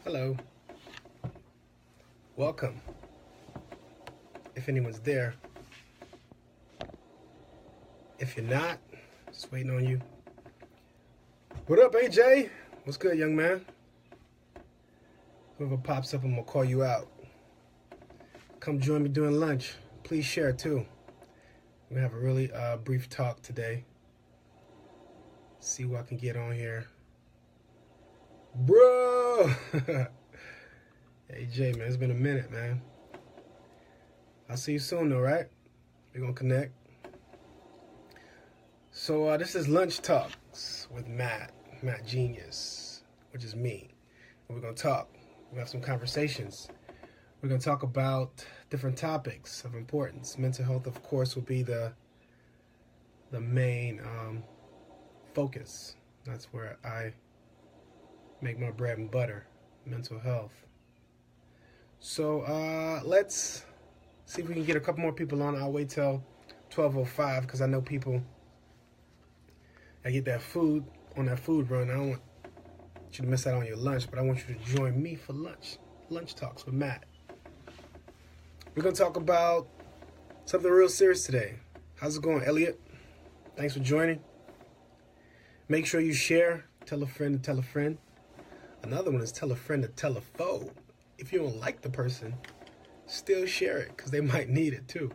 Hello. Welcome. If anyone's there. If you're not, just waiting on you. What up, AJ? What's good, young man? Whoever pops up, I'm going to call you out. Come join me during lunch. Please share, too. We're going to have a really brief talk today. See what I can get on here. Bro! AJ, man, it's been a minute, man. I'll see you soon, though, right? We're going to connect. So this is Lunch Talks with Matt Genius, which is me. And we're going to talk. We're going to have some conversations. We're going to talk about different topics of importance. Mental health, of course, will be the main focus. That's where I make my bread and butter, mental health. So let's see if we can get a couple more people on. I'll wait till 12:05 because I know people. I get that food on that food run. I don't want you to miss out on your lunch, but I want you to join me for lunch. Lunch Talks with Matt. We're going to talk about something real serious today. How's it going, Elliot? Thanks for joining. Make sure you share. Tell a friend to tell a friend. Another one is tell a friend to tell a foe. If you don't like the person, still share it because they might need it too.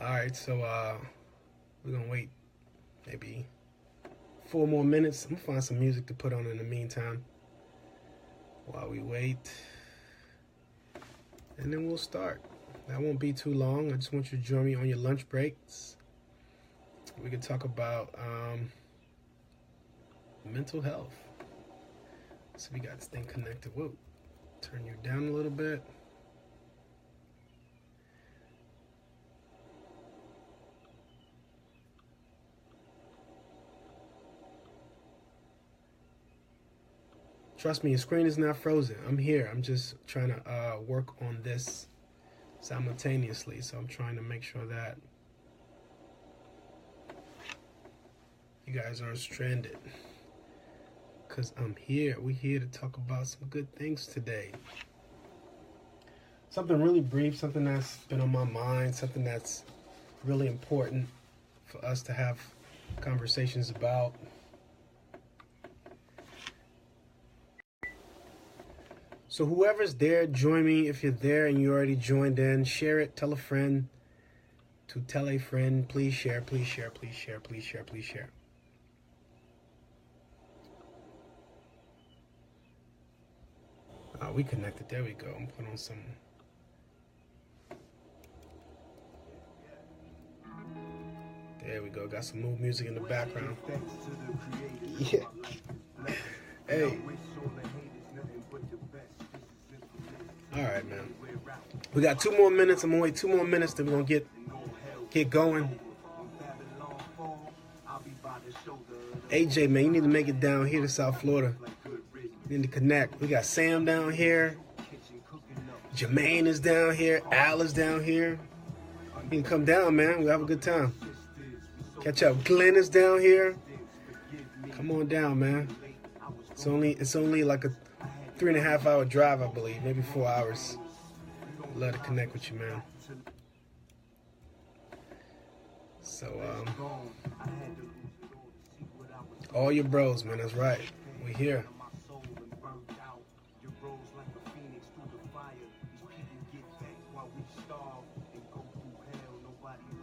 All right, so we're going to wait maybe 4 more minutes. I'm going to find some music to put on in the meantime while we wait. And then we'll start. That won't be too long. I just want you to join me on your lunch breaks. We can talk about mental health. So we got this thing connected. Whoa. Turn you down a little bit. Trust me, your screen is not frozen. I'm here. I'm just trying to work on this simultaneously. So I'm trying to make sure that you guys aren't stranded. Because I'm here. We're here to talk about some good things today. Something really brief, something that's been on my mind, something that's really important for us to have conversations about. So whoever's there, join me. If you're there and you already joined in, share it. Tell a friend to tell a friend. Please share, please share, please share, please share, please share. We connected. There we go. I'm putting on some. There we go. Got some mood music in the background. Yeah. Hey. All right, man. We got 2 more minutes. I'm gonna wait 2 more minutes. Then we're gonna get going. AJ, man, you need to make it down here to South Florida. You need to connect. We got Sam down here. Jermaine is down here. Al is down here. You can come down, man. We'll have a good time. Catch up. Glenn is down here. Come on down, man. It's only like a 3.5 hour drive, I believe. Maybe 4 hours. I'd love to connect with you, man. So, all your bros, man. That's right. We're here.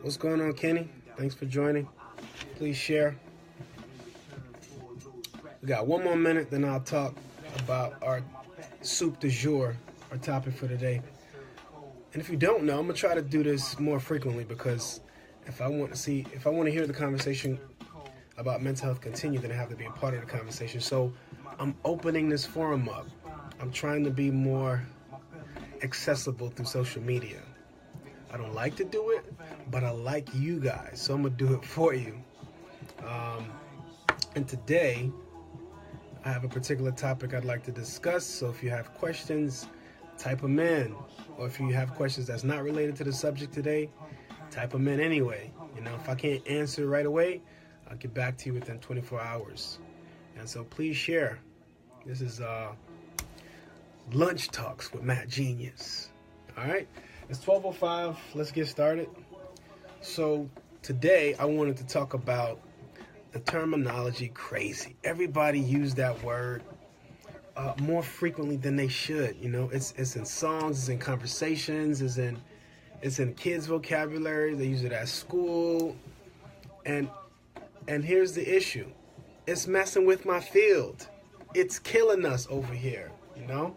What's going on, Kenny? Thanks for joining. Please share. We got 1 more minute, then I'll talk about our soup du jour, our topic for today. And if you don't know, I'm gonna try to do this more frequently because if I want to hear the conversation about mental health continue, then I have to be a part of the conversation. So I'm opening this forum up. I'm trying to be more accessible through social media. I don't like to do it, but I like you guys, so I'm gonna do it for you. And today, I have a particular topic I'd like to discuss. So if you have questions, type them in. Or if you have questions that's not related to the subject today, type them in anyway. You know, if I can't answer right away, I'll get back to you within 24 hours. And so please share. This is Lunch Talks with Matt Genius. All right, it's 12:05. Let's get started. So today I wanted to talk about the terminology crazy. Everybody use that word more frequently than they should. You know, it's in songs, it's in conversations, it's in kids' vocabulary. They use it at school, and here's the issue: it's messing with my field. It's killing us over here. You know,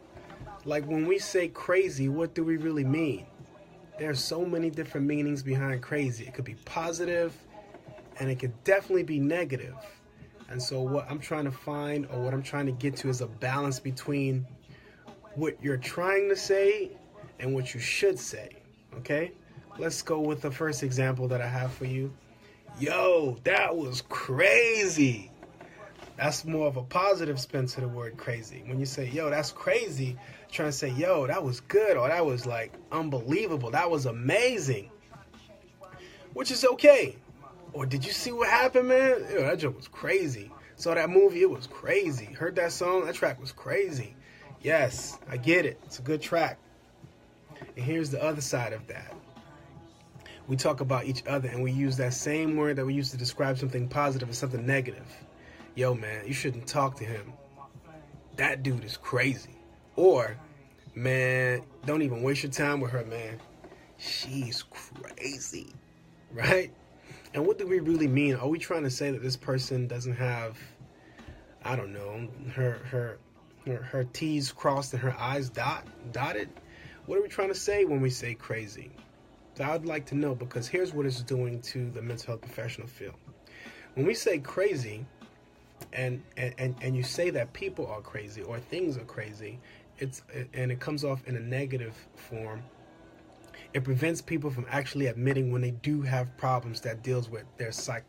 like when we say crazy, what do we really mean? There's so many different meanings behind crazy. It could be positive, and it could definitely be negative. And so what I'm trying to find, or what I'm trying to get to, is a balance between what you're trying to say and what you should say. Okay? Let's go with the first example that I have for you. Yo, that was crazy. That's more of a positive spin to the word crazy. When you say, yo, that's crazy, trying to say, yo, that was good, or that was like unbelievable, that was amazing, which is okay. Or did you see what happened, man? Yo, that joke was crazy. Saw that movie, it was crazy. Heard that song, that track was crazy. Yes, I get it. It's a good track. And here's the other side of that. We talk about each other and we use that same word that we use to describe something positive as something negative. Yo, man, you shouldn't talk to him. That dude is crazy. Or, man, don't even waste your time with her, man. She's crazy. Right? And what do we really mean? Are we trying to say that this person doesn't have, I don't know, her T's crossed and her I's dotted? What are we trying to say when we say crazy? So I'd like to know, because here's what it's doing to the mental health professional field. When we say crazy, and you say that people are crazy or things are crazy, and it comes off in a negative form. It prevents people from actually admitting when they do have problems that deals with their psyche,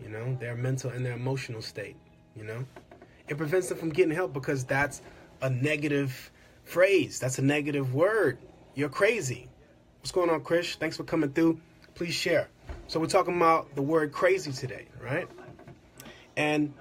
you know, their mental and their emotional state, you know. It prevents them from getting help because that's a negative phrase. That's a negative word. You're crazy. What's going on, Chris? Thanks for coming through. Please share. So we're talking about the word crazy today, right? And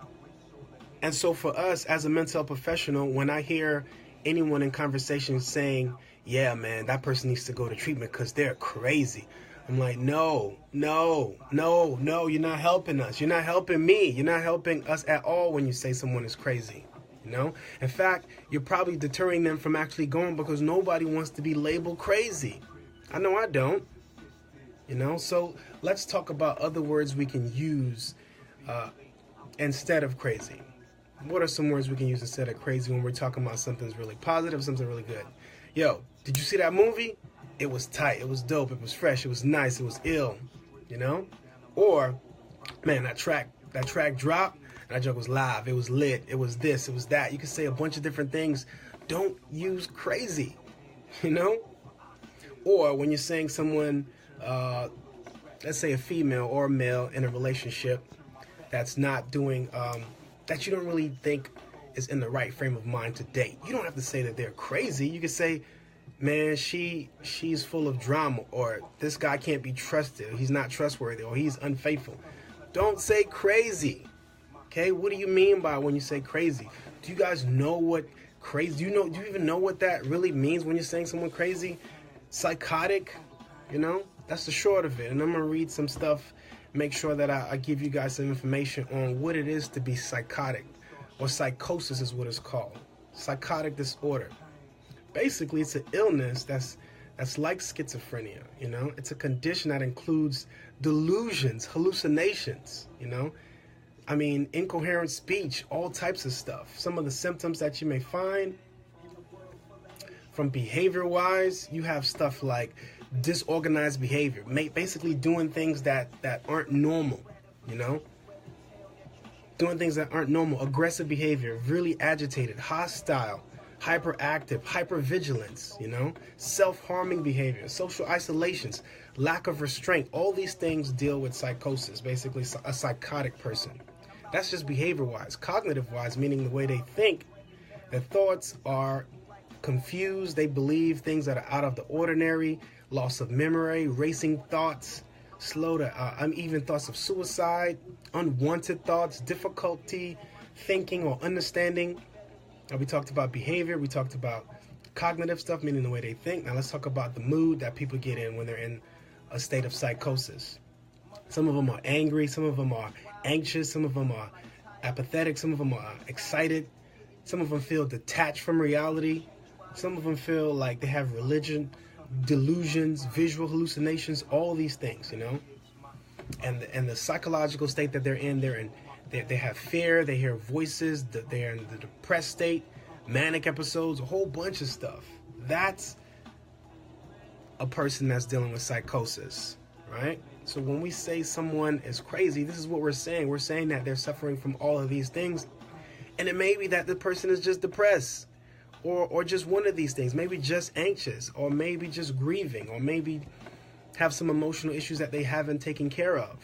so for us as a mental health professional, when I hear anyone in conversation saying, yeah, man, that person needs to go to treatment because they're crazy, I'm like, no, you're not helping us. You're not helping me. You're not helping us at all when you say someone is crazy. You know, in fact, you're probably deterring them from actually going, because nobody wants to be labeled crazy. I know I don't. You know, so let's talk about other words we can use instead of crazy. What are some words we can use instead of crazy when we're talking about something's really positive, something really good? Yo, did you see that movie? It was tight. It was dope. It was fresh. It was nice. It was ill. You know? Or, man, that track dropped. That joke was live. It was lit. It was this. It was that. You can say a bunch of different things. Don't use crazy. You know? Or when you're saying someone, let's say a female or a male in a relationship that's not doing, that you don't really think is in the right frame of mind to date. You don't have to say that they're crazy. You can say, man, she's full of drama, or this guy can't be trusted. He's not trustworthy, or he's unfaithful. Don't say crazy. Okay, what do you mean by when you say crazy? Do you guys know what crazy? Do you even know what that really means when you're saying someone crazy? Psychotic, you know? That's the short of it. And I'm gonna read some stuff, make sure that I give you guys some information on what it is to be psychotic, or psychosis is what it's called. Psychotic disorder. Basically, it's an illness that's like schizophrenia, you know? It's a condition that includes delusions, hallucinations, you know? I mean, incoherent speech, all types of stuff. Some of the symptoms that you may find from behavior-wise, you have stuff like disorganized behavior, basically doing things that aren't normal, you know? Doing things that aren't normal, aggressive behavior, really agitated, hostile, hyperactive, hypervigilance, you know? Self-harming behavior, social isolations, lack of restraint. All these things deal with psychosis, basically a psychotic person. That's just behavior-wise. Cognitive-wise, meaning the way they think, their thoughts are confused. They believe things that are out of the ordinary, loss of memory, racing thoughts, slow to uneven thoughts of suicide, unwanted thoughts, difficulty thinking or understanding, Now, we talked about behavior. We talked about cognitive stuff, meaning the way they think. Now let's talk about the mood that people get in when they're in a state of psychosis. Some of them are angry. Some of them are anxious. Some of them are apathetic. Some of them are excited. Some of them feel detached from reality. Some of them feel like they have religion, delusions, visual hallucinations, all these things, you know. And the psychological state that they're in, they have fear, they hear voices, they're in the depressed state, manic episodes, a whole bunch of stuff. That's a person that's dealing with psychosis, right? So when we say someone is crazy, this is what we're saying. We're saying that they're suffering from all of these things. And it may be that the person is just depressed, or just one of these things, maybe just anxious, or maybe just grieving, or maybe have some emotional issues that they haven't taken care of.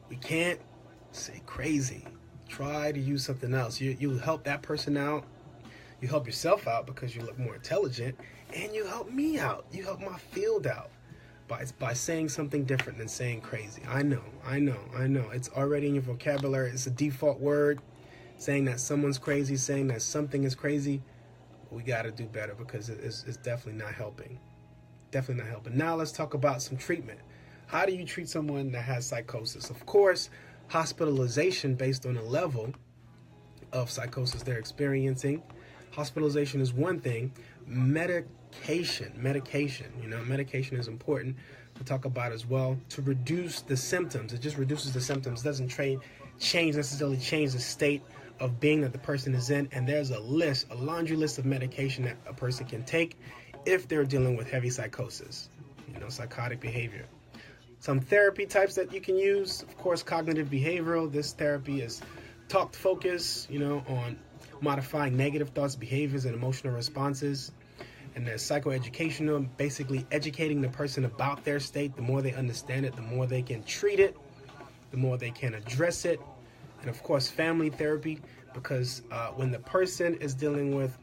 We can't say crazy. Try to use something else. You help that person out. You help yourself out because you look more intelligent, and you help me out. You help my field out by saying something different than saying crazy. I know. It's already in your vocabulary. It's a default word. Saying that someone's crazy, saying that something is crazy, we got to do better because it's definitely not helping. Definitely not helping. Now let's talk about some treatment. How do you treat someone that has psychosis? Of course, hospitalization based on the level of psychosis they're experiencing. Hospitalization is one thing. Medication, medication is important to talk about as well to reduce the symptoms. It just reduces the symptoms. It doesn't necessarily change the state of being that the person is in. And there's a laundry list of medication that a person can take if they're dealing with heavy psychosis, psychotic behavior. Some therapy types that you can use, of course, cognitive behavioral. This therapy is talk focus, on modifying negative thoughts, behaviors, and emotional responses. And there's psychoeducational, basically educating the person about their state. The more they understand it, the more they can treat it, the more they can address it. And of course, family therapy, because when the person is dealing with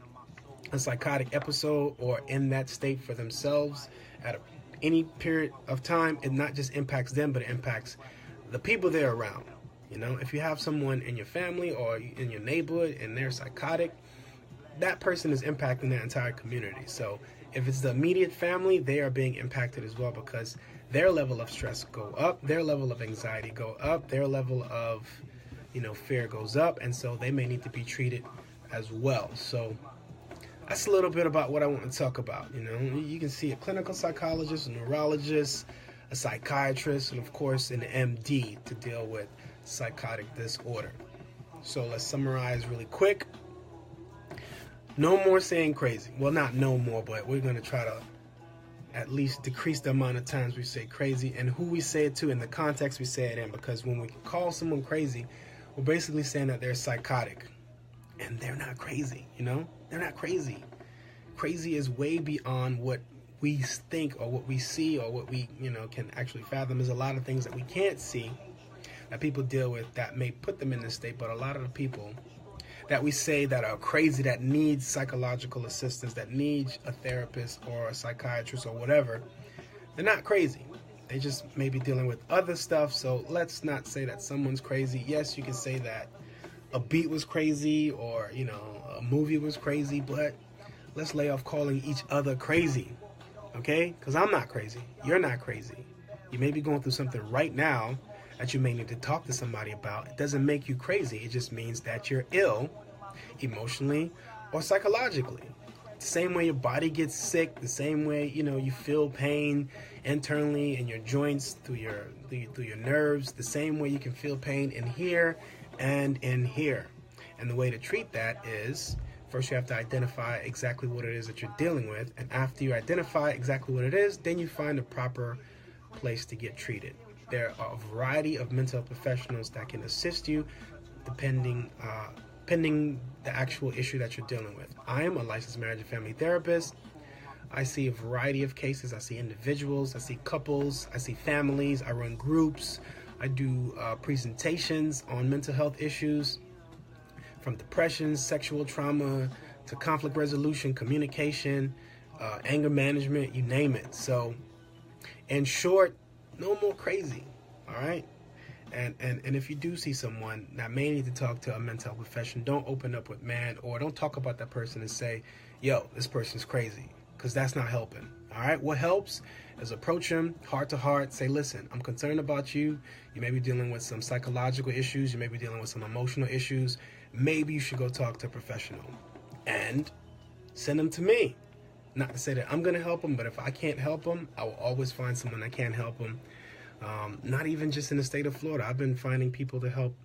a psychotic episode or in that state for themselves at any period of time, it not just impacts them, but it impacts the people they're around. If you have someone in your family or in your neighborhood and they're psychotic, that person is impacting their entire community. So if it's the immediate family, they are being impacted as well because their level of stress go up, their level of anxiety go up, their level of fear goes up, and so they may need to be treated as well. So that's a little bit about what I want to talk about. You can see a clinical psychologist, a neurologist, a psychiatrist, and of course an MD to deal with psychotic disorder. So let's summarize really quick. No more saying crazy. Well, not no more, but we're going to try to at least decrease the amount of times we say crazy and who we say it to and the context we say it in, because when we call someone crazy, we're basically saying that they're psychotic, and they're not crazy, They're not crazy. Crazy is way beyond what we think or what we see or what we, can actually fathom. There's a lot of things that we can't see that people deal with that may put them in this state, but a lot of the people that we say that are crazy, that need psychological assistance, that need a therapist or a psychiatrist or whatever, they're not crazy. They just may be dealing with other stuff. So let's not say that someone's crazy. Yes, you can say that a beat was crazy or, a movie was crazy, but let's lay off calling each other crazy, okay? Because I'm not crazy. You're not crazy. You may be going through something right now that you may need to talk to somebody about. It doesn't make you crazy. It just means that you're ill emotionally or psychologically. The same way your body gets sick, the same way, you feel pain internally in your joints, through your nerves, the same way you can feel pain in here and in here. And the way to treat that is, first you have to identify exactly what it is that you're dealing with. And after you identify exactly what it is, then you find a proper place to get treated. There are a variety of mental health professionals that can assist you pending the actual issue that you're dealing with. I am a licensed marriage and family therapist. I see a variety of cases. I see individuals, I see couples, I see families, I run groups, I do presentations on mental health issues, from depression, sexual trauma, to conflict resolution, communication, anger management, you name it. So, in short, no more crazy, all right? And if you do see someone that may need to talk to a mental health professional, don't open up with man, or don't talk about that person and say, yo, this person's crazy, because that's not helping. All right, what helps is approach them heart to heart. Say, listen, I'm concerned about you. You may be dealing with some psychological issues. You may be dealing with some emotional issues. Maybe you should go talk to a professional, and send them to me. Not to say that I'm going to help them, but if I can't help them, I will always find someone that can help them. Not even just in the state of Florida. I've been finding people to help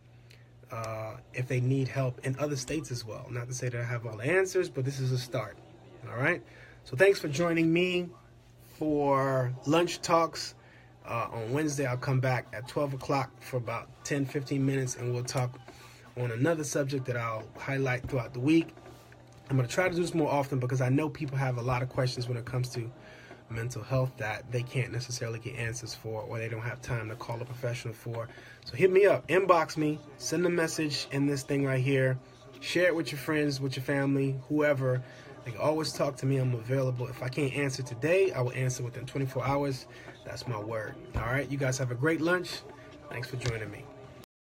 if they need help in other states as well. Not to say that I have all the answers, but this is a start. All right? So thanks for joining me for Lunch Talks. On Wednesday, I'll come back at 12 o'clock for about 10-15 minutes, and we'll talk on another subject that I'll highlight throughout the week. I'm going to try to do this more often because I know people have a lot of questions when it comes to mental health that they can't necessarily get answers for, or they don't have time to call a professional for. So hit me up, inbox me, send a message in this thing right here, share it with your friends, with your family, whoever. They can always talk to me. I'm available. If I can't answer today, I will answer within 24 hours. That's my word. All right, you guys have a great lunch. Thanks for joining me.